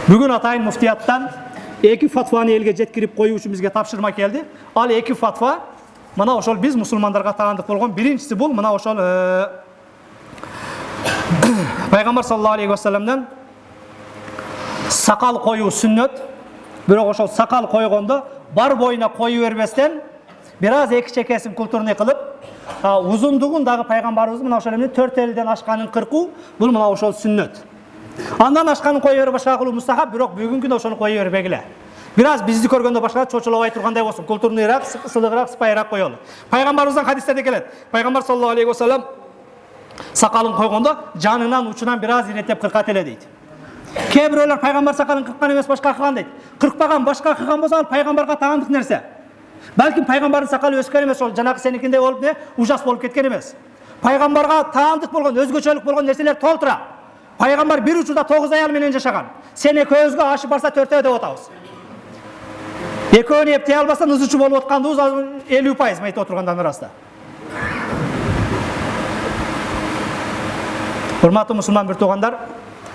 Бүгін атайын муфтияттан екі фатваны елге жеткіріп қою үшін бізге тапшырма келді. Ал екі фатва мына ошол біз мұсылмандарға таандық болған. Биринчisi бұл мына ошол Пайғамбар саллаллаху алейхи вассаламдан сақал қою сүннет. Бирок ошол сақал қойғанда бар бойына қою бербестен бираз екі чекесин культурный кылып, узундугун дагы пайгамбарыбыз мына ошол эмне 4 элден ашканын кыркуу, бул мына ошол сүннет. Андан ашканын кое берип башка кылуу мустахаб, бирок бүгүнкү күндө ошону кое бербегиле. Бираз бизди көргөндө башка чочулабай тургандай болсун, культурныйраак, ысылыгыраак, сыпайыраак коелу. Пайгамбарыбыздын хадистерде келет. Пайгамбар саллаллаху алейхи вассалам сакалын койгондо жанынан учунан бираз иреттеп кыркат эле дейт. Кээ бирөөлөр пайгамбар сакалын кырккан эмес башка кылган дейт. Кыркпаган башка кылган болсо ал пайгамбарга таандык нерсе. Балким пайгамбардын сакалы өскөн эмес, ол жанакы сеникиндей болуп ужас болуп кеткен эмес. Пайгамбарга таандык болгон, өзгөчөлүк болгон нерселер толтура. Пайгамбар bir учурда 9 аял менен жашаган. Сен экөөбүзгө ашып барса 4 деп атабыз. Экөөнү эптей албастан ызычы болуп аткандыбыз 50% айтып отургандан арасында. Урматтуу мусулман бир туугандар,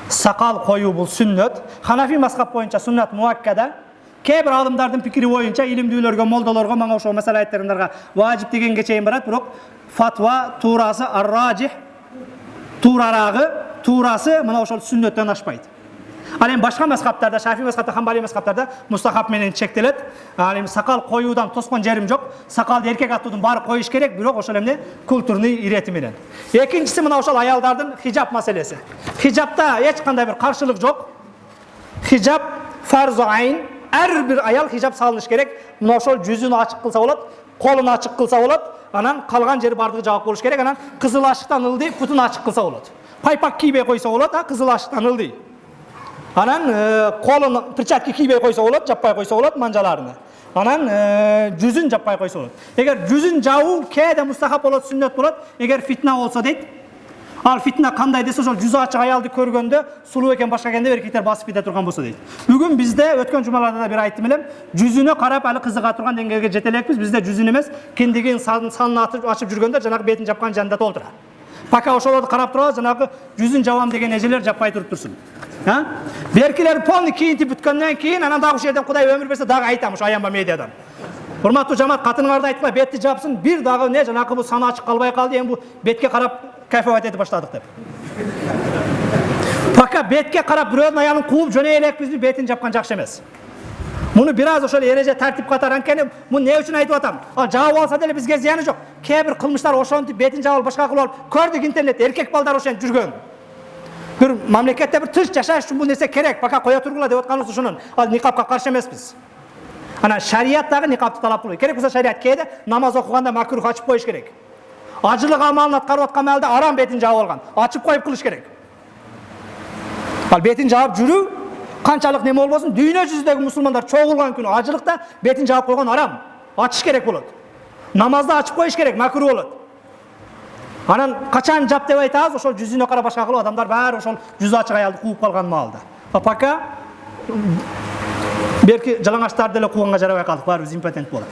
сакал коюу бул сүннөт. Ханафи мазхаб боюнча сүннат муаккада. Кээ бир алымдардын пикири боюнча илимдүүлөргө, молдолорго, мага ошол маселе айттырымдарга важип дегенге чейин барат, бирок фатва туурасы ар-ражих, туурасы мына ошол сүннөттөн ашпайт. Ал эми башка мазхабтарда, Шафи мазхабта, Хамбали мазхабтарда мустахаб менен чектелет. Ал эми сакал коюудан тоскон жерим жок. Сакалды эркек аттуудун баары коюш керек, бирок ошол эмне культурный ирети менен. Экинчиси мына ошол аялдардын хижаб маселеси. Хижабта эч кандай бир каршылык жок. Хижаб фарзу айн. Ар бир аял хижаб салыныш керек. Мына ошол жүзүн ачык кылса болот, колун ачык кылса болот. Анан калган жери бардыгы жабык болуш керек. Анан кызыл ашыктан ылдый, путун ачык кылса болот. Пайпак кийбей койсо болот, кызыл ашыктан ылдый. Анан колун перчатка кийбей койсо болот, жаппай койсо болот манжаларына. Анан жүзүн жаппай койсо болот. Эгер жүзүн жабуу кээде мустахаб болот, сүннөт болот, эгер фитна болсо дейт. Ал фитна кандай десе, ошол жүзү ачык аялды көргөндө сулуу экен башка экенде эркектер басып кете турган болсо дейт. Бүгүн бизде өткөн жумаларда да бир айттым элем, жүзүнө карап али кызыга турган деңгээлге жете элекпиз. Бизде жүзүн эмес, кендигин санын ачып жүргөндө жанагы бетин жапкан жанында толтура. Пока ошолорду карап турабыз, жанагы жүзүн жабам деген эжелер жаппай туруп турсун. Беркилер полный кийинтип бүткөндөн кийин анан дагы ушул жерден Кудай өмүр берсе дагы айтам ушу аянба медиадан. Урматтуу жамаат, катыныңарды айткыла, бетти жапсын, бир дагы не жанакы бул саны ачык калбай калды, эми бул бетке карап кайфовать этип баштадык деп. Пока бетке карап бирөөнүн аялын кууп жөнөй элекпизби, бетин жапкан жакшы эмес. Муну бир аз ошол эреже тартип катар, анткени муну не үчүн айтып атам? Ал жабып алса деле бизге зыяны жок. Кээ бир кылмыштар ошонтип бетин жабып башка кылып алып, көрдүк интернетте эркек балдар ошентип жүргөн. Бир мамлекетте бир тынч жашаш үчүн бул нерсе керек, пока кое тургула деп атканыбыз ошонун. Ал никапка каршы эмеспиз. Анан шариаттагы никапты талап кылуу керек болсо шариат кээде намаз окуганда макрух ачып коюш керек. Ажылык амалын аткарып аткан маалда арам бетин жаап алган, ачып коюп кылыш керек. Ал бетин жаап жүрүү канчалык неме болбосун, дүйнө жүзүндөгү мусулмандар чогулган күнү ажылыкта бетин жаап койгон арам, ачыш керек болот. Намазда ачып коюш керек, макрух болот. Анан качан жап деп айтабыз, ошол жүзүнө карап башка кылып адамдар баары ошол жүзү ачык аялды кууп калган маалда. Пока берки жалаңачтарды деле кууганга жарабай калдык, баарыбыз импотент болуп.